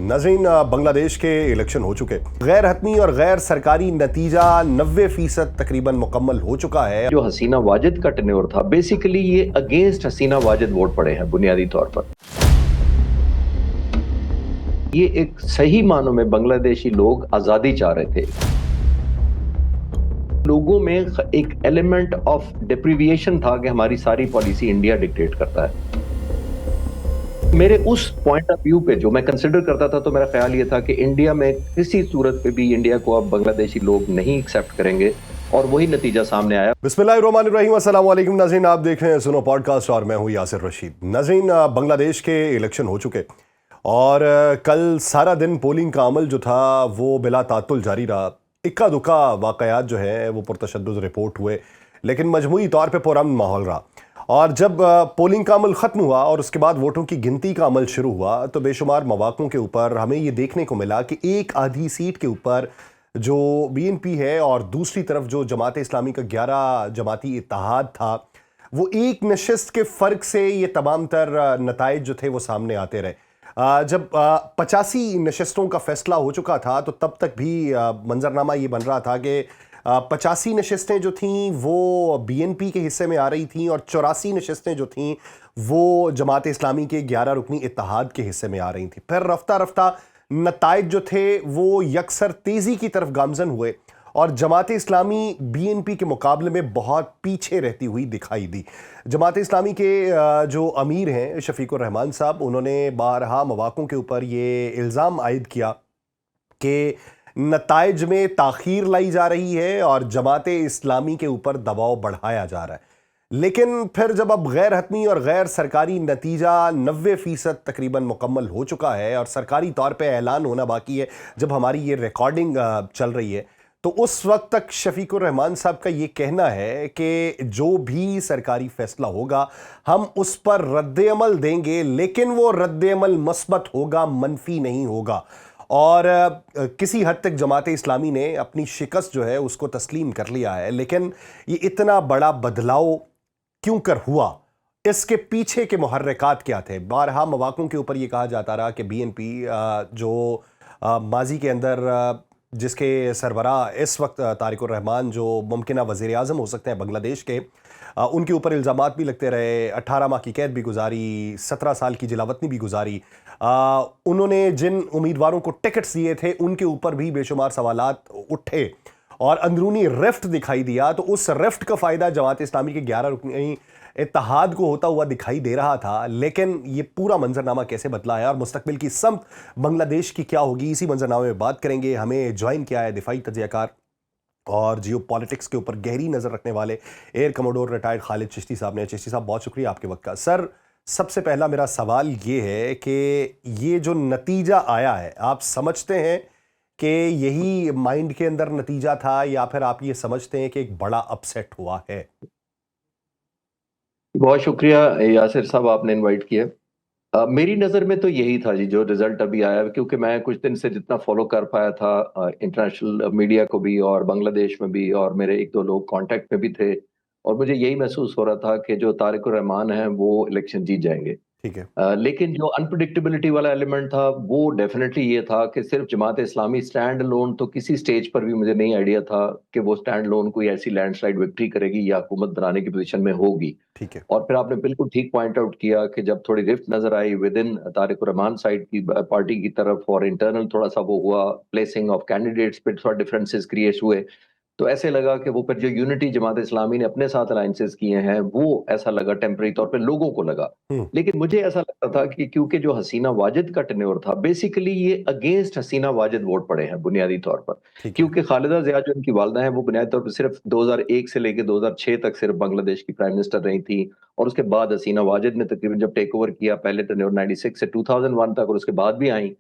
नाज़रीन, बांग्लादेश के इलेक्शन हो चुके। गैर हतमी और गैर सरकारी नतीजा 90% तकरीबन मुकम्मल हो चुका है। जो हसीना वाजिद का टेन्योर था, बेसिकली ये अगेंस्ट हसीना वाजिद वोट पड़े हैं बुनियादी तौर पर। ये एक सही मानों में बांग्लादेशी लोग आजादी चाह रहे थे। लोगों में एक एलिमेंट ऑफ डिप्रीविएशन था कि हमारी सारी पॉलिसी इंडिया डिक्टेट करता है। मेरे उस पॉइंट ऑफ व्यू पे जो मैं कंसिडर करता था, तो मेरा ख्याल ये था कि इंडिया में किसी सूरत पे भी इंडिया को अब बांग्लादेशी लोग नहीं एक्सेप्ट करेंगे, और वही नतीजा सामने आया। बिस्मिल्लाहिर्रहमानिर्रहीम, अस्सलाम वालेकुम नाज़रीन, आप देख रहे हैं सुनो पॉडकास्ट और मैं हूं यासिर रशीद। नाज़रीन, बांग्लादेश के इलेक्शन हो चुके और कल सारा दिन पोलिंग का अमल जो था वो बिला तातुल जारी रहा। इक्का दुक्का वाक़यात जो है वो पुरतशद्दुद रिपोर्ट हुए, लेकिन मजमूई तौर पर पुरअमन माहौल रहा। और जब पोलिंग का अमल ख़त्म हुआ और उसके बाद वोटों की गिनती का अमल शुरू हुआ, तो बेशुमार मौक़ों के ऊपर हमें ये देखने को मिला कि एक आधी सीट के ऊपर जो बीएनपी है और दूसरी तरफ जो जमात इस्लामी का 11 जमाती इत्तेहाद था, वो एक नशिस्त के फ़र्क से ये तमाम तर नताइज जो थे वो सामने आते रहे। जब 85 नशिस्तों का फैसला हो चुका था, तो तब तक भी मंजरनामा ये बन रहा था कि 85 नशिस्तें जो थीं वो बीएनपी के हिस्से में आ रही थीं और 84 नशिस्तें जो थीं वो जमात इस्लामी के 11 रुकनी इत्तेहाद के हिस्से में आ रही थी। फिर रफ्ता रफ्ता नताइज जो थे वो यकसर तेज़ी की तरफ गामजन हुए और जमात इस्लामी बीएनपी के मुकाबले में बहुत पीछे रहती हुई दिखाई दी। जमात इस्लामी के जो अमीर हैं शफीकुर रहमान साहब, उन्होंने बारहा मौक़ों के ऊपर ये इल्ज़ाम आयद किया कि नताइज में ताख़ीर लाई जा रही है और जमात इस्लामी के ऊपर दबाव बढ़ाया जा रहा है। लेकिन फिर जब अब गैर हतमी और गैर सरकारी नतीजा 90% तकरीबन मुकम्मल हो चुका है और सरकारी तौर पे ऐलान होना बाकी है, जब हमारी ये रिकॉर्डिंग चल रही है, तो उस वक्त तक शफीकुर रहमान साहब का ये कहना है कि जो भी सरकारी फैसला होगा हम उस पर रद्द-ए-अमल देंगे, लेकिन वो रद्द-ए-अमल मस्बत होगा, मनफी नहीं होगा। और किसी हद तक जमात इस्लामी ने अपनी शिकस्त जो है उसको तस्लीम कर लिया है। लेकिन ये इतना बड़ा बदलाव क्यों कर हुआ, इसके पीछे के मुहर्रिकात क्या थे? बारहा मौक़ों के ऊपर ये कहा जाता रहा कि बीएनपी जो माजी के अंदर जिसके सरबराह इस वक्त तारिकुर रहमान जो मुमकिना वज़ीर आज़म हो सकते हैं बांग्लादेश के, उनके ऊपर इल्ज़ामात भी लगते रहे। 18 माह की कैद भी गुजारी, 17 साल की जिलावतनी भी गुजारी। उन्होंने जिन उम्मीदवारों को टिकट्स दिए थे उनके ऊपर भी बेशुमार सवालात उठे और अंदरूनी रिफ्ट दिखाई दिया। तो उस रिफ्ट का फ़ायदा जमात इस्लामी के 11 रुकनी इत्तेहाद को होता हुआ दिखाई दे रहा था। लेकिन ये पूरा मंजरनामा कैसे बदला है और मुस्तकबिल की समत बांग्लादेश की क्या होगी, इसी मंजरनामे में बात करेंगे। हमें ज्वाइन किया है दिफाई तज्ज़ियाकार और जियो पॉलिटिक्स के ऊपर गहरी नज़र रखने वाले air commodore retired Khalid Chishti साहब ने। चिश्ती साहब, बहुत शुक्रिया आपके वक्त का। सर, सबसे पहला मेरा सवाल ये है कि ये जो नतीजा आया है, आप समझते हैं कि यही माइंड के अंदर नतीजा था या फिर आप ये समझते हैं कि एक बड़ा अपसेट हुआ है? बहुत शुक्रिया यासिर साहब, आपने इनवाइट किया। मेरी नज़र में तो यही था जी, जो रिजल्ट अभी आया, क्योंकि मैं कुछ दिन से जितना फॉलो कर पाया था इंटरनेशनल मीडिया को भी और बांग्लादेश में भी, और मेरे एक दो लोग कांटेक्ट में भी थे, और मुझे यही महसूस हो रहा था कि जो तारिकुर रहमान हैं वो इलेक्शन जीत जाएंगे। ठीक है। लेकिन जो अनप्रेडिक्टेबिलिटी वाला एलिमेंट था वो डेफिनेटली ये था कि सिर्फ जमात इस्लामी स्टैंड अलोन, तो किसी स्टेज पर भी मुझे नहीं आइडिया था कि वो स्टैंड अलोन कोई ऐसी लैंडस्लाइड विक्ट्री करेगी या हुकूमत बनाने की पोजीशन में होगी। ठीक है। और फिर आपने बिल्कुल ठीक पॉइंट आउट किया कि जब थोड़ी रिफ्ट नजर आई within Tarique Rahman side की पार्टी की तरफ, और इंटरनल थोड़ा सा वो हुआ, प्लेसिंग ऑफ कैंडिडेट्स पे थोड़ा डिफरेंसेस क्रिएट हुए, तो ऐसे लगा कि वो फिर जो यूनिटी जमात इस्लामी ने अपने साथ अलायंसेस किए हैं, वो ऐसा लगा टेम्पररी तौर पे लोगों को लगा। हम्म। लेकिन मुझे ऐसा लगता था कि क्योंकि जो हसीना वाजिद का टेन्योर था, बेसिकली ये अगेंस्ट हसीना वाजिद वोट पड़े हैं बुनियादी तौर पर। ठीक है। क्योंकि खालिदा जिया जो उनकी वालदा हैं, वो बुनियादी तौर पर सिर्फ 2001 से लेकर 2006 तक सिर्फ बांग्लादेश की प्राइम मिनिस्टर रही थी, और उसके बाद हसीना वाजिद ने तकरीबन जब टेक ओवर किया, पहले टेन्योर 96 से 2001 तक और उसके बाद भी आई,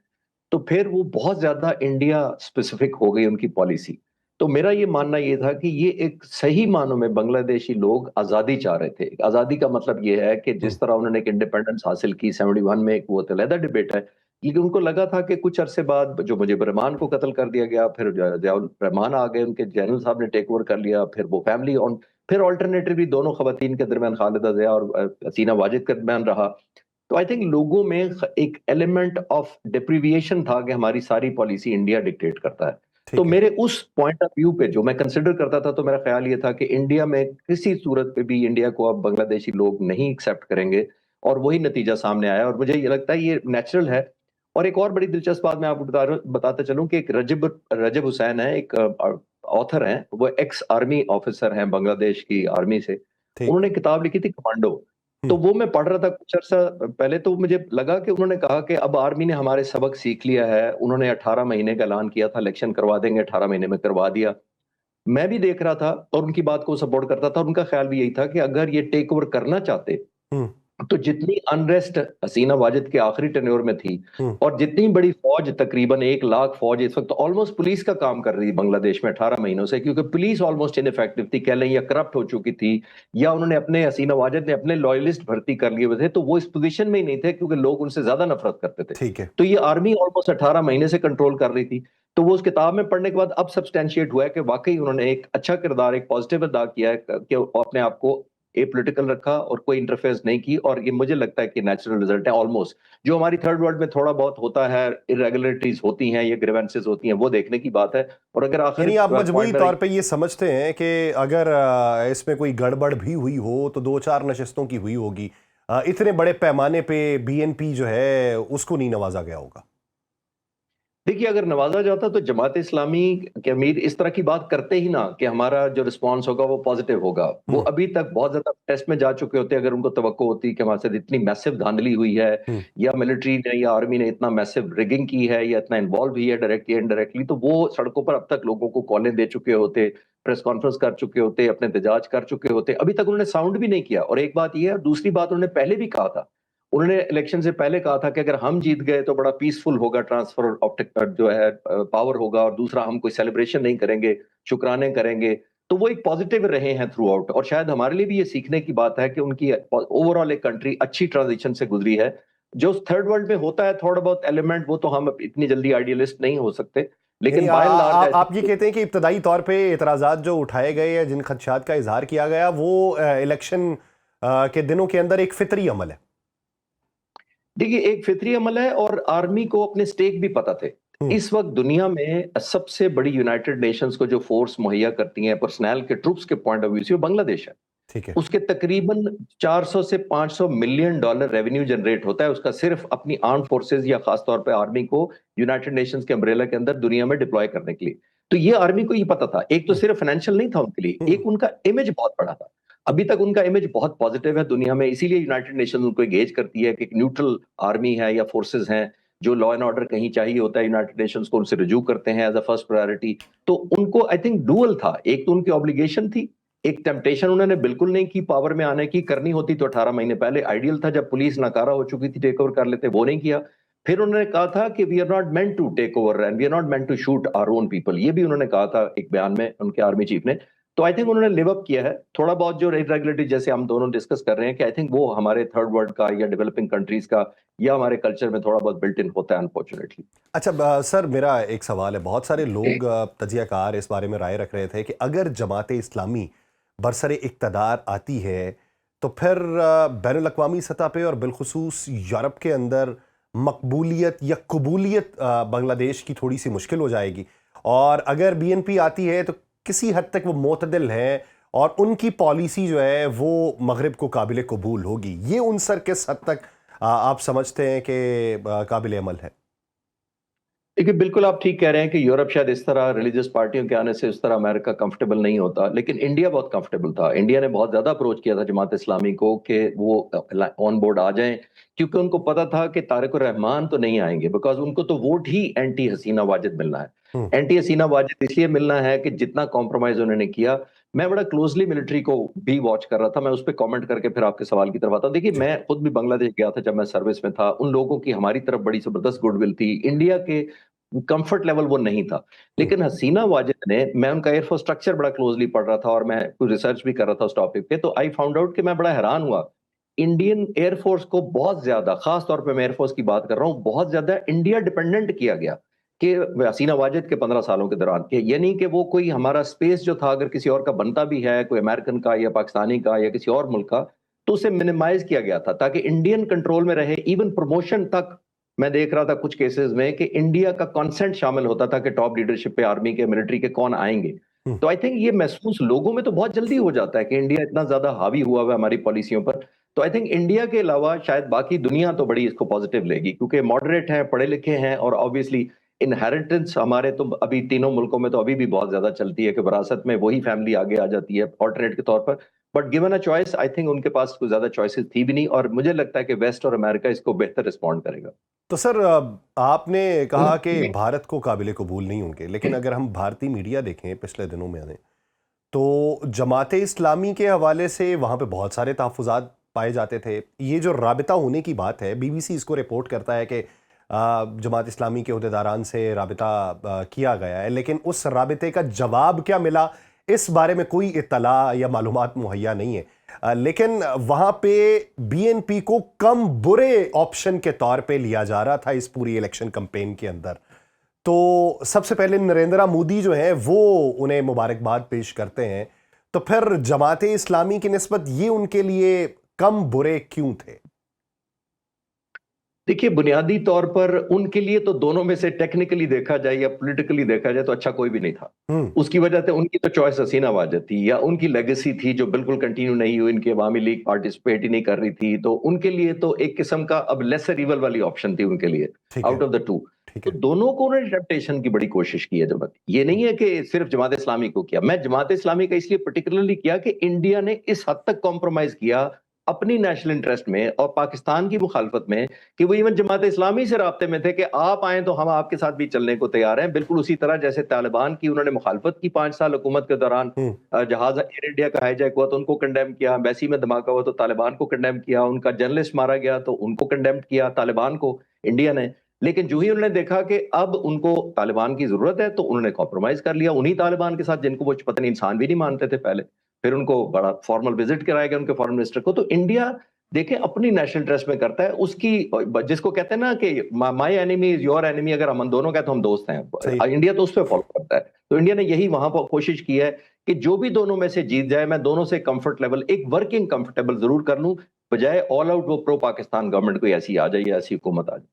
तो फिर वो बहुत ज्यादा इंडिया स्पेसिफिक हो गई उनकी पॉलिसी। तो मेरा ये मानना ये था कि ये एक सही मानों में बांग्लादेशी लोग आजादी चाह रहे थे। आजादी का मतलब ये है कि हम्म। जिस तरह उन्होंने एक इंडिपेंडेंस हासिल की 71 में, एक वो तो अलग डिबेट है, लेकिन उनको लगा था कि कुछ अरसे बाद जो मुजीब रहमान को कत्ल कर दिया गया, फिर जियाउर रहमान आ गए, उनके जनरल साहब ने टेक ओवर कर लिया, फिर वो फैमिली ऑन, फिर ऑल्टरनेटिवली दोनों खवातीन के दरमियान खालिदा जिया और हसीना वाजिद के दरमियान रहा। तो आई थिंक लोगों में एक एलिमेंट ऑफ डिप्रीविएशन था कि हमारी सारी पॉलिसी इंडिया डिक्टेट करता है। तो ठीक है। मेरे उस पॉइंट ऑफ व्यू पे जो मैं कंसिडर करता था, तो मेरा ख्याल ये था कि इंडिया में किसी सूरत पे भी इंडिया को अब बांग्लादेशी लोग नहीं एक्सेप्ट करेंगे, और वही नतीजा सामने आया, और मुझे ये लगता है ये नेचुरल है। और एक और बड़ी दिलचस्प बात मैं आपको बताता चलूं कि एक रजब रजब हुसैन है, एक ऑथर हैं, वो एक्स आर्मी ऑफिसर हैं बांग्लादेश की आर्मी से। ठीक। उन्होंने किताब लिखी थी कमांडो। तो हम्म। वो मैं पढ़ रहा था कुछ अर्सा पहले, तो मुझे लगा कि उन्होंने कहा कि अब आर्मी ने हमारे सबक सीख लिया है। उन्होंने 18 महीने का ऐलान किया था, इलेक्शन करवा देंगे, 18 महीने में करवा दिया। मैं भी देख रहा था और उनकी बात को सपोर्ट करता था। उनका ख्याल भी यही था कि अगर ये टेक ओवर करना चाहते, हम्म। तो जितनी अनरेस्ट हसीना वाजिद के आखिरी टेन्योर में थी, हम्म। और जितनी बड़ी फौज, तकरीबन 1 लाख फौज इस वक्त ऑलमोस्ट पुलिस का काम कर रही थी बांग्लादेश में 18 महीनों से, क्योंकि पुलिस ऑलमोस्ट इनइफेक्टिव थी, कह लें, या करप्ट हो चुकी थी, या उन्होंने अपने, हसीना वाजिद ने अपने लॉयलिस्ट भर्ती कर लिए हुए थे, तो वो इस पोजीशन में ही नहीं थे क्योंकि लोग उनसे ज्यादा नफरत करते थे। ठीक है। तो ये आर्मी ऑलमोस्ट 18 महीने से कंट्रोल कर रही थी। तो वो उस किताब में पढ़ने के बाद अब सब्सटेंशिएट हुआ है कि वाकई उन्होंने एक अच्छा किरदार, एक पॉजिटिव अदा किया है कि अपने आप को ए पॉलिटिकल रखा और कोई इंटरफेरेंस नहीं की, और ये मुझे लगता है कि नेचुरल रिजल्ट है ऑलमोस्ट। जो हमारी थर्ड वर्ल्ड में थोड़ा बहुत होता है, इरेगुलरिटीज होती हैं या ग्रीवेंसेस होती हैं, वो देखने की बात है। और अगर आखिरी यानी आप मजबूरी पॉइंट मेरा, तौर पे ये समझते हैं कि अगर इसमें कोई गड़बड़ भी हुई हो तो दो चार नशिस्तों की हुई होगी, इतने बड़े पैमाने पे बीएनपी जो है उसको नहीं नवाजा गया होगा। देखिए, अगर नवाजा जाता तो जमात इस्लामी के अमीर इस तरह की बात करते ही ना कि हमारा जो रिस्पांस होगा वो पॉजिटिव होगा। वो हम्म। अभी तक बहुत ज्यादा टेस्ट में जा चुके होते, अगर उनको तवक्को होती कि हमारे साथ इतनी मैसिव धांधली हुई है, हम्म। या मिलिट्री ने या आर्मी ने इतना मैसिव रिगिंग की है, या इतना इन्वॉल्व हुई है डायरेक्टली इनडायरेक्टली, तो वो सड़कों पर अब तक लोगों को कॉलें दे चुके होते, प्रेस कॉन्फ्रेंस कर चुके होते, अपने एहतजाज कर चुके होते। अभी तक उन्होंने साउंड भी नहीं किया। और एक बात ये है, और दूसरी बात उन्होंने पहले भी कहा था, उन्होंने इलेक्शन से पहले कहा था कि अगर हम जीत गए तो बड़ा पीसफुल होगा, ट्रांसफर ऑफ जो है पावर होगा, और दूसरा हम कोई सेलिब्रेशन नहीं करेंगे, शुक्राने करेंगे। तो वो एक पॉजिटिव रहे हैं थ्रू आउट, और शायद हमारे लिए भी ये सीखने की बात है कि उनकी ओवरऑल एक कंट्री अच्छी ट्रांजिशन से गुजरी है। जो थर्ड वर्ल्ड में होता है थोड़ा बहुत एलिमेंट, वो तो हम इतनी जल्दी आइडियलिस्ट नहीं हो सकते, यानी लेकिन बाय एंड लार्ज आप ये कहते हैं कि इब्तदाई तौर पे एतराज़ात जो उठाए गए या जिन खदशात का इजहार किया गया वो इलेक्शन के दिनों के अंदर एक फितरी अमल है। देखिए, एक फितरी अमल है, और आर्मी को अपने स्टेक भी पता थे। हम्म। इस वक्त दुनिया में सबसे बड़ी यूनाइटेड नेशंस को जो फोर्स मुहैया करती है पर्सनल के, ट्रूप्स के पॉइंट ऑफ व्यू से, वो बांग्लादेश है। ठीक है। उसके तकरीबन 400 से 500 मिलियन डॉलर रेवेन्यू जनरेट होता है उसका, सिर्फ अपनी आर्म फोर्सेस या खासतौर पे आर्मी को यूनाइटेड नेशंस के अम्ब्रेला के अंदर दुनिया में डिप्लॉय करने के लिए। तो ये आर्मी को ये पता था। एक तो हम्म। सिर्फ फाइनेंशियल नहीं था उनके लिए, हम्म। एक उनका इमेज बहुत बड़ा था। अभी तक उनका इमेज बहुत पॉजिटिव है दुनिया में, इसीलिए यूनाइटेड नेशन उनको एंगेज करती है कि एक न्यूट्रल आर्मी है या फोर्सेस हैं, जो लॉ एंड ऑर्डर कहीं चाहिए होता है यूनाइटेड नेशंस को उनसे रिज्यू करते हैं एज अ फर्स्ट प्रायोरिटी। तो उनको आई थिंक डुअल था, एक तो उनकी ऑब्लिगेशन थी, एक टेम्पटेशन उन्होंने बिल्कुल नहीं की पावर में आने की। करनी होती तो 18 महीने पहले आइडियल था, जब पुलिस नाकारा हो चुकी थी, टेक ओवर कर लेते, वो नहीं किया। फिर उन्होंने कहा था कि we are not meant to take over and we are not meant to shoot our own people, ये भी उन्होंने कहा था एक बयान में उनके आर्मी चीफ ने। तो आई थिंक उन्होंने लिव अप किया है। थोड़ा बहुत जो इरेगुलरिटी जैसे हम दोनों डिस्कस कर रहे हैं, कि आई थिंक वो हमारे थर्ड वर्ल्ड का या डेवलपिंग कंट्रीज का या हमारे कल्चर में थोड़ा बहुत बिल्ट इन होता है अनफॉर्चुनेटली। अच्छा, सर मेरा एक सवाल है। बहुत सारे लोग तजियाकार इस बारे में राय रख रहे थे कि अगर जमात इस्लामी बरसरे इक़्तिदार आती है तो फिर बैनुल अक़वामी सतह पे और बिलखुसूस यूरोप के अंदर मकबूलियत या कबूलियत बांग्लादेश की थोड़ी सी मुश्किल हो जाएगी। और अगर बीएनपी आती है तो किसी हद तक वो मोतदिल है और उनकी पॉलिसी जो है वो मगरिब को काबिल कबूल होगी। ये उनसर किस हद तक आप समझते हैं कि काबिल अमल है? देखिए, बिल्कुल आप ठीक कह रहे हैं कि यूरोप शायद इस तरह रिलीजियस पार्टियों के आने से उस तरह अमेरिका कंफर्टेबल नहीं होता, लेकिन इंडिया बहुत कंफर्टेबल था। इंडिया ने बहुत ज्यादा अप्रोच किया था जमात इस्लामी को कि वो ऑन बोर्ड आ जाएं, क्योंकि उनको पता था कि तारिक रहमान तो नहीं आएंगे, बिकॉज उनको तो वोट ही एंटी हसीना वाजिद मिलना है। हम्म। एंटी हसीना वाजिद इसलिए मिलना है कि जितना कॉम्प्रोमाइज उन्होंने किया। मैं बड़ा क्लोजली मिलिट्री को भी वॉच कर रहा था, मैं उस पर कमेंट करके फिर आपके सवाल की तरफ आता हूं। देखिए, जी। मैं खुद भी बांग्लादेश गया था जब मैं सर्विस में था। उन लोगों की हमारी तरफ बड़ी जबरदस्त गुडविल थी। इंडिया के कंफर्ट लेवल वो नहीं था, हम्म। लेकिन हसीना वाजिद ने, मैं उनका एयरफोर्स स्ट्रक्चर बड़ा क्लोजली पढ़ रहा था और मैं कुछ रिसर्च भी कर रहा था उस टॉपिक पे, तो आई फाउंड आउट कि मैं बड़ा हैरान हुआ। इंडियन एयरफोर्स को बहुत ज्यादा, खास तौर पे मैं एयरफोर्स की बात कर रहा हूँ, बहुत ज्यादा इंडिया डिपेंडेंट किया गया कि हसीना वाजिद के 15 सालों के दौरान के, यानी कि वो कोई हमारा स्पेस जो था अगर किसी और का बनता भी है, कोई अमेरिकन का या पाकिस्तानी का या किसी और मुल्क का, तो तो उसे मिनिमाइज किया गया था ताकि इंडियन कंट्रोल में रहे। इवन प्रमोशन तक मैं देख रहा था कुछ केसेस में कि इंडिया का कंसेंट शामिल होता था कि टॉप लीडरशिप पे आर्मी के, मिलिट्री के कौन आएंगे। हम्म। तो आई थिंक ये महसूस लोगों में तो बहुत जल्दी हो जाता है कि इंडिया इतना ज्यादा हावी हुआ हुआ है हमारी पॉलिसियों पर। तो आई थिंक इंडिया के अलावा शायद बाकी दुनिया तो बड़ी इसको पॉजिटिव लेगी, क्योंकि मॉडरेट हैं, पढ़े लिखे हैं, और ऑब्वियसली इनहेरिटेंस हमारे तो अभी तीनों मुल्कों में तो अभी भी बहुत ज्यादा चलती है कि विरासत में वही फैमिली आगे आ जाती है ऑल्टरनेट के तौर पर। But given a choice, I think उनके पास कोई ज्यादा चॉइसेस थी भी नहीं, और मुझे लगता है कि वेस्ट और अमेरिका इसको बेहतर रिस्पॉन्ड करेगा। तो सर, आपने कहा कि भारत को काबिले कबूल नहीं होंगे, लेकिन अगर हम भारतीय मीडिया देखें पिछले दिनों में आने, तो जमाते इस्लामी के हवाले से वहाँ पे बहुत सारे तहफ़्फ़ुज़ात पाए जाते थे। ये जो राबिता होने की बात है, बीबीसी इसको रिपोर्ट करता है कि जमात इस्लामी के अहदेदारान से राबिता किया गया है, लेकिन उस राबिते का जवाब क्या मिला, इस बारे में कोई इत्तला या मालूमात मुहैया नहीं है। लेकिन वहाँ पे बीएनपी को कम बुरे ऑप्शन के तौर पे लिया जा रहा था इस पूरी इलेक्शन कैंपेन के अंदर। तो सबसे पहले नरेंद्र मोदी जो है वो उन्हें मुबारकबाद पेश करते हैं, तो फिर जमाते इस्लामी की निस्बत ये उनके लिए कम बुरे क्यों थे? देखिए, बुनियादी तौर पर उनके लिए तो दोनों में से टेक्निकली देखा जाए या पॉलिटिकली देखा जाए तो अच्छा कोई भी नहीं था। हम्म। उसकी वजह से उनकी तो चॉइस हसीना वाजद थी, या उनकी लेगेसी थी जो बिल्कुल कंटिन्यू नहीं हुई, इनकी अवामी लीग पार्टिसिपेट ही नहीं कर रही थी, तो उनके लिए तो एक किस्म का अब लेसर इवल वाली ऑप्शन थी उनके लिए, ठीक है। Out of the two. ठीक तो है। दोनों को उन्होंने अडेप्टेशन की बड़ी कोशिश की है जमात। ये नहीं है कि सिर्फ जमात इस्लामी को किया। मैं जमात इस्लामी का इसलिए पर्टिकुलरली किया कि इंडिया ने इस हद तक कॉम्प्रोमाइज किया अपनी नेशनल इंटरेस्ट में और पाकिस्तान की मुखालफत में, कि वो इवन जमात इस्लामी से राब्ते में थे कि आप आए तो हम आपके साथ भी चलने को तैयार हैं। बिल्कुल उसी तरह जैसे तालिबान की उन्होंने मुखालफत की 5 साल हुकूमत के दौरान, हम्म। जहाज एयर इंडिया का हाईजैक हुआ तो उनको कंडेम किया, एम्बेसी में धमाका हुआ तो तालिबान को कंडेम किया, उनका जर्नलिस्ट मारा गया तो उनको कंडेम किया तालिबान को, इंडिया ने। लेकिन जो ही उन्होंने देखा कि अब उनको तालिबान की जरूरत है तो उन्होंने कॉम्प्रोमाइज कर लिया उन्हीं तालिबान के साथ, जिनको वो पता नहीं इंसान भी नहीं मानते थे पहले। फिर उनको बड़ा फॉर्मल विजिट कराया गया उनके फॉरेन मिनिस्टर को। तो इंडिया देखें अपनी नेशनल इंटरेस्ट में करता है, उसकी जिसको कहते हैं ना कि my enemy is your enemy, अगर हम दोनों कहते हैं हम दोस्त सही। हैं, इंडिया तो उस पर फॉलो करता है। तो इंडिया ने यही वहां पर कोशिश की है कि जो भी दोनों में से जीत जाए, मैं दोनों से कंफर्ट लेवल एक वर्किंग कंफर्टेबल जरूर कर लूं, बजाय ऑल आउट वो प्रो पाकिस्तान गवर्नमेंट कोई ऐसी आ जाए या ऐसी हुकूमत आ जाए।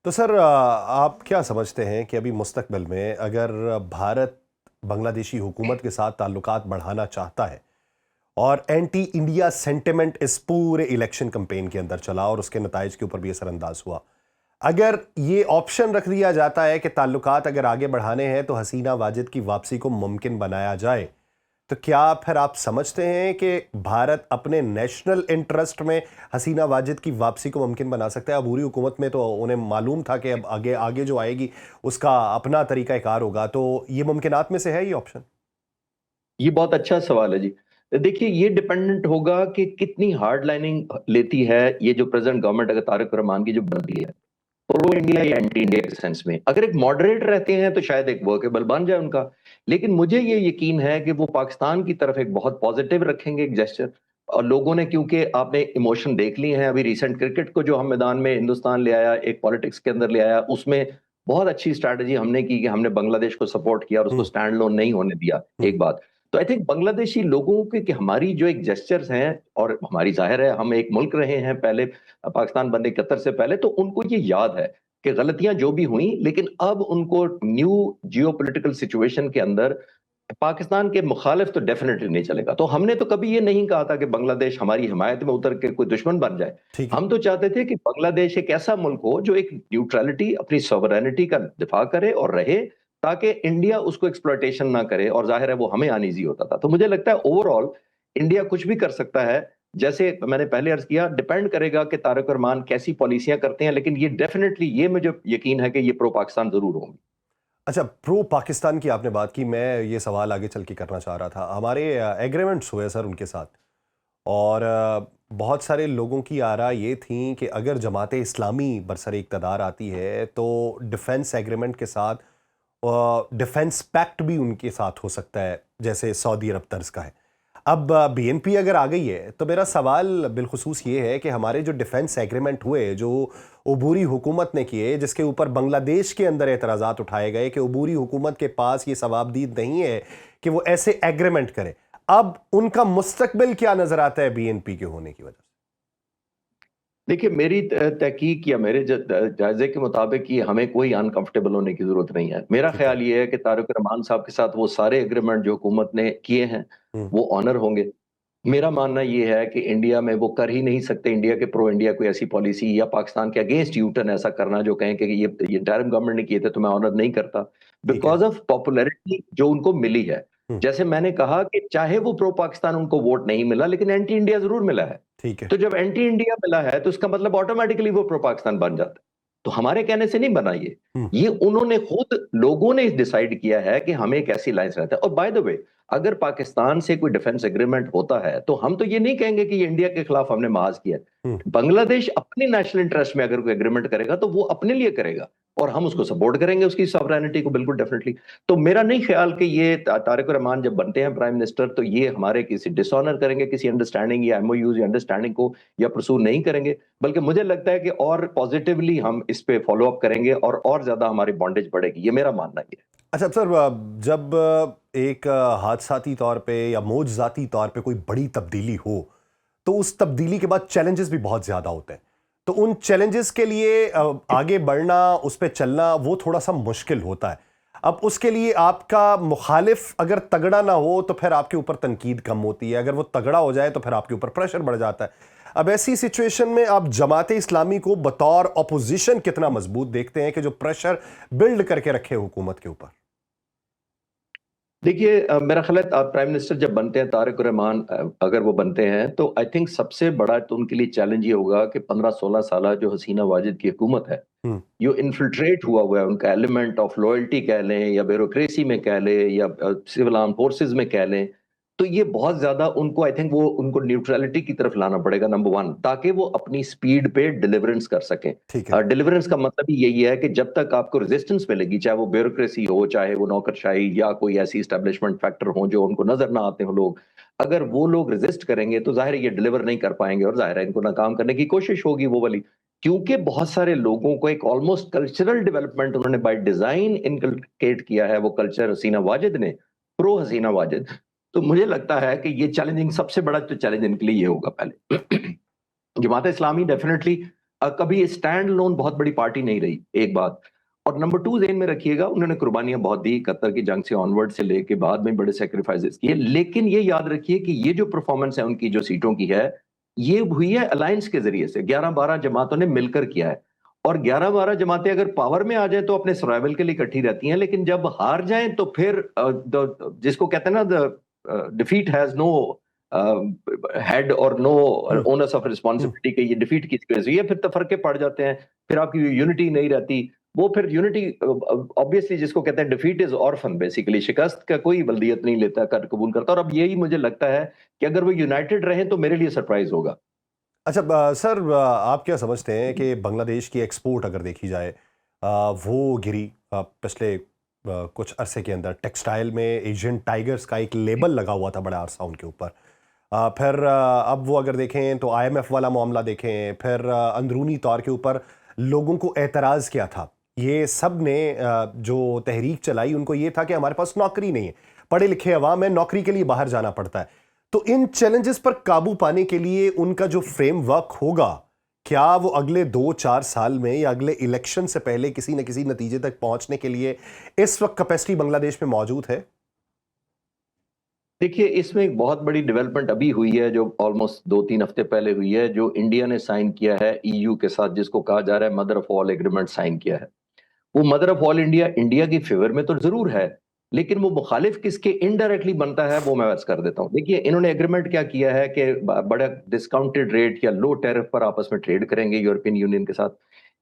तो सर, आप क्या समझते हैं कि अभी मुस्तकबिल में अगर भारत बांग्लादेशी हुकूमत के साथ ताल्लुकात बढ़ाना चाहता है, और एंटी इंडिया सेंटिमेंट इस पूरे इलेक्शन कैंपेन के अंदर चला और उसके नताइज के ऊपर भी असरअंदाज हुआ, अगर ये ऑप्शन रख दिया जाता है कि ताल्लुकात अगर आगे बढ़ाने हैं तो हसीना वाजिद की वापसी को मुमकिन बनाया जाए, तो क्या फिर आप समझते हैं कि भारत अपने नेशनल इंटरेस्ट में हसीना वाजिद की वापसी को मुमकिन बना सकता है? अबूरी हुकूमत में तो उन्हें मालूम था कि अब आगे आगे जो आएगी उसका अपना तरीका कार होगा, तो ये मुमकिनात में से है ये ऑप्शन? ये बहुत अच्छा सवाल है जी। देखिए, ये डिपेंडेंट होगा कि कितनी हार्ड लाइनिंग लेती है ये जो प्रेजेंट गवर्नमेंट, अगर तारिक रहमान की जो बन रही है, प्रो इंडिया या एंटी इंडिया के सेंस में। अगर एक मॉडरेट रहते हैं तो शायद एक वर्केबल बन जाए उनका। लेकिन मुझे ये यकीन है कि वो पाकिस्तान की तरफ एक बहुत पॉजिटिव रखेंगे एक जेस्चर। और लोगों ने, क्योंकि आपने इमोशन देख लिए हैं, अभी रिसेंट क्रिकेट को जो हम मैदान में हिंदुस्तान ले आया, एक पॉलिटिक्स के अंदर ले आया, उसमें बहुत अच्छी स्ट्रैटेजी हमने की कि हमने बांग्लादेश को सपोर्ट किया और उसको हम्म। स्टैंड लोन नहीं होने दिया। हम्म। एक बात तो आई थिंक बांग्लादेशी लोगों के कि हमारी जो एक जेस्चर्स हैं, और हमारी जाहिर है हम एक मुल्क रहे हैं पहले पाकिस्तान बनने 71 से पहले, तो उनको ये याद है कि गलतियां जो भी हुई, लेकिन अब उनको न्यू जियोपॉलिटिकल सिचुएशन के अंदर पाकिस्तान के मुखालिफ तो डेफिनेटली नहीं चलेगा। तो हमने तो कभी ये नहीं कहा था कि बांग्लादेश हमारी हिमायत में उतर के कोई दुश्मन बन जाए। ठीक है। हम तो चाहते थे कि बांग्लादेश एक ऐसा मुल्क हो जो एक न्यूट्रलिटी, अपनी सॉवरेनिटी का दिफा करे और रहे, ताकि इंडिया उसको एक्सप्लॉयटेशन ना करे, और जाहिर है वो हमें अनईजी होता था। तो मुझे लगता है ओवरऑल इंडिया कुछ भी कर सकता है। जैसे मैंने पहले अर्ज किया, डिपेंड करेगा कि तारिक रहमान कैसी पॉलिसियां करते हैं, लेकिन ये डेफिनेटली, ये मुझे यकीन है कि ये प्रो पाकिस्तान जरूर होंगे। अच्छा, प्रो पाकिस्तान की आपने बात की, मैं ये सवाल आगे चल के करना चाह रहा था। हमारे एग्रीमेंट्स हुए सर उनके साथ, और बहुत सारे लोगों की आरा ये थी कि अगर जमाते इस्लामी बरसर इक़्तिदार आती है तो डिफेंस एग्रीमेंट के साथ डिफेंस पैक्ट भी उनके साथ हो सकता है, जैसे सऊदी अरब तर्ज का है। अब बीएनपी अगर आ गई है तो मेरा सवाल बिलखुसूस ये है कि हमारे जो डिफेंस एग्रीमेंट हुए, जो उबूरी हुकूमत ने किए, जिसके ऊपर बांग्लादेश के अंदर एतराज़ात उठाए गए कि उबूरी हुकूमत के पास ये सवाबदीद नहीं है कि वो ऐसे एग्रीमेंट करे, अब उनका मुस्तकबिल क्या नजर आता है बीएनपी के होने की वजह से? देखिए, मेरी तहकीक या मेरे जायजे के मुताबिक ये हमें कोई अनकंफर्टेबल होने की जरूरत नहीं है। मेरा ठीक है। ख्याल ये है कि तारिक रहमान साहब के साथ वो सारे एग्रीमेंट जो हुकूमत ने किए हैं हुँ, वो ऑनर होंगे। मेरा मानना ये है कि इंडिया में वो कर ही नहीं सकते, इंडिया के प्रो इंडिया कोई ऐसी पॉलिसी या पाकिस्तान के अगेंस्ट यू टर्न ऐसा करना जो कहें कि ये इंटरिम गवर्नमेंट ने किए थे तो मैं ऑनर नहीं करता, ठीक है। बिकॉज ऑफ पॉपुलैरिटी जो उनको मिली है। हुँ, जैसे मैंने कहा कि चाहे वो प्रो पाकिस्तान उनको वोट नहीं मिला, लेकिन एंटी इंडिया जरूर मिला है। ठीक है। तो जब एंटी इंडिया मिला है तो इसका मतलब ऑटोमेटिकली वो प्रो पाकिस्तान बन जाता है। तो हमारे कहने से नहीं बना ये। हुँ, ये उन्होंने खुद लोगों ने डिसाइड किया है कि हमें एक ऐसी लाइंस रहता है। और बाय द वे, अगर पाकिस्तान से कोई डिफेंस एग्रीमेंट होता है तो हम तो ये नहीं कहेंगे कि ये इंडिया के खिलाफ हमने महाज किया हुँ। है। बांग्लादेश अपने नेशनल इंटरेस्ट में अगर कोई एग्रीमेंट करेगा तो वो अपने लिए करेगा और हम उसको सपोर्ट करेंगे, उसकी सॉवरेनिटी को, बिल्कुल डेफिनेटली। तो मेरा नहीं ख्याल कि ये तारिक रहमान जब बनते हैं प्राइम मिनिस्टर तो ये हमारे किसी डिसऑनर करेंगे, किसी अंडरस्टैंडिंग या एमओयू या अंडरस्टैंडिंग को या प्रसूर नहीं करेंगे, बल्कि मुझे लगता है कि और पॉजिटिवली हम इस पे फॉलो अप करेंगे और ज्यादा हमारी बॉन्डेज बढ़ेगी। ये मेरा मानना है। अच्छा सर, जब एक हादसाती तौर पे या मौजज़ाती तौर पे कोई बड़ी तब्दीली हो, तो उस तब्दीली के बाद चैलेंजेस भी बहुत ज़्यादा होते हैं। तो उन चैलेंजेस के लिए आगे बढ़ना, उस पे चलना, वो थोड़ा-सा मुश्किल होता है। अब उसके लिए आपका मुखालिफ अगर तगड़ा ना हो, तो फिर आपके ऊपर तनकीद कम होती है। अगर वो तगड़ा हो जाए, तो फिर आपके ऊपर प्रेशर बढ़ जाता है। अब ऐसी सिचुएशन में आप जमाते इस्लामी को बतौर ऑपोजिशन कितना मजबूत देखते हैं कि जो प्रेशर बिल्ड करके रखे हुकूमत के ऊपर? देखिए, मेरा ख्याल है प्राइम मिनिस्टर जब बनते हैं तारिक रहमान, अगर वो बनते हैं तो आई थिंक सबसे बड़ा तो उनके लिए चैलेंज ये होगा कि 15-16 साल जो हसीना वाजिद की हुकूमत है, हुँ, जो इन्फिल्ट्रेट हुआ है, उनका एलिमेंट ऑफ लॉयल्टी कह लें या ब्यूरोक्रेसी में कह लें या सिविल आर्म फोर्सेस में कह लें, तो ये बहुत ज्यादा उनको, आई थिंक वो उनको न्यूट्रलिटी की तरफ लाना पड़ेगा, नंबर वन, ताकि वो अपनी स्पीड पे डिलीवरेंस कर सकें। ठीक है। डिलीवरेंस का मतलब ही यही है कि जब तक आपको रेजिस्टेंस मिलेगी, चाहे वो ब्यूरोक्रेसी हो, चाहे वो नौकरशाही या कोई ऐसी एस्टेब्लिशमेंट फैक्टर हो जो उनको नजर ना आते हो लोग, अगर वो लोग रेजिस्ट करेंगे तो जाहिर है ये डिलीवर नहीं कर पाएंगे और जाहिर है इनको नाकाम करने की कोशिश होगी वो वाली। क्योंकि बहुत सारे लोगों को एक ऑलमोस्ट कल्चरल डेवलपमेंट उन्होंने बाय डिजाइन इनकलकेट किया है, वो कल्चर हसीना वाजिद ने, प्रो हसीना वाजिद। तो मुझे लगता है कि ये चैलेंजिंग, सबसे बड़ा तो चैलेंज इनके लिए ये होगा पहले। जमात इस्लामी डेफिनेटली कभी स्टैंड लोन बहुत बड़ी पार्टी नहीं रही, एक बात। और नंबर टू, जेन में रखिएगा, उन्होंने कुर्बानियां बहुत दी, कतर की जंग से ऑनवर्ड से लेके बाद में बड़े सेक्रीफाइसेस किए, लेकिन ये याद रखिए कि ये जो परफॉर्मेंस है उनकी, जो सीटों की है, ये हुई है अलायंस के जरिए से, 11-12 जमातों ने मिलकर किया है। और 11-12 जमातें अगर पावर में आ जाए तो अपने सर्वाइवल के लिए इकट्ठी रहती हैं, लेकिन जब हार जाएं तो फिर जिसको कहते हैं ना, the defeat has no head और नो हुँ, ओनर्स ऑफ हुँ। रिस्पॉन्सिबिलिटी, के ये डिफीट किसकी वजह से हुई है, फिर तफरके पड़ जाते हैं, फिर आपकी यूनिटी नहीं रहती। वो फिर यूनिटी, ऑब्वियसली जिसको कहते हैं डिफीट इज ऑर्फन, बेसिकली शिकस्त का कोई बल्दियत नहीं लेता, कर कबूल करता। और अब यही मुझे लगता है कि अगर वो यूनाइटेड रहे तो मेरे लिए सरप्राइज होगा। अच्छा, सर, आप क्या समझते हैं कि बांग्लादेश की एक्सपोर्ट अगर देखी जाए, वो गिरी पिछले कुछ अरसे के अंदर। टेक्सटाइल में एशियन टाइगर्स का एक लेबल लगा हुआ था बड़ा अरसा उनके ऊपर। फिर अब वो अगर देखें तो आईएमएफ वाला मामला देखें, फिर अंदरूनी तौर के ऊपर लोगों को एतराज़ क्या था, ये सब ने जो तहरीक चलाई उनको ये था कि हमारे पास नौकरी नहीं है, पढ़े लिखे अवाम है, नौकरी के लिए बाहर जाना पड़ता है। तो इन चैलेंजेस पर काबू पाने के लिए उनका जो फ्रेमवर्क होगा, क्या वो अगले 2-4 साल में या अगले इलेक्शन से पहले किसी न किसी नतीजे तक पहुंचने के लिए इस वक्त कैपेसिटी बांग्लादेश में मौजूद है? देखिए, इसमें एक बहुत बड़ी डेवलपमेंट अभी हुई है, जो ऑलमोस्ट 2-3 हफ्ते पहले हुई है, जो इंडिया ने साइन किया है ईयू के साथ, जिसको कहा जा रहा है mother of all agreement sign किया है। वो mother of all India, India की फेवर में तो जरूर है, लेकिन वो मुखालिफ किसके इनडायरेक्टली बनता है वो मैं बस कर देता हूँ। देखिए, इन्होंने एग्रीमेंट क्या किया है कि बड़ा डिस्काउंटेड रेट या लो टैरिफ पर आपस में ट्रेड करेंगे यूरोपियन यूनियन के साथ।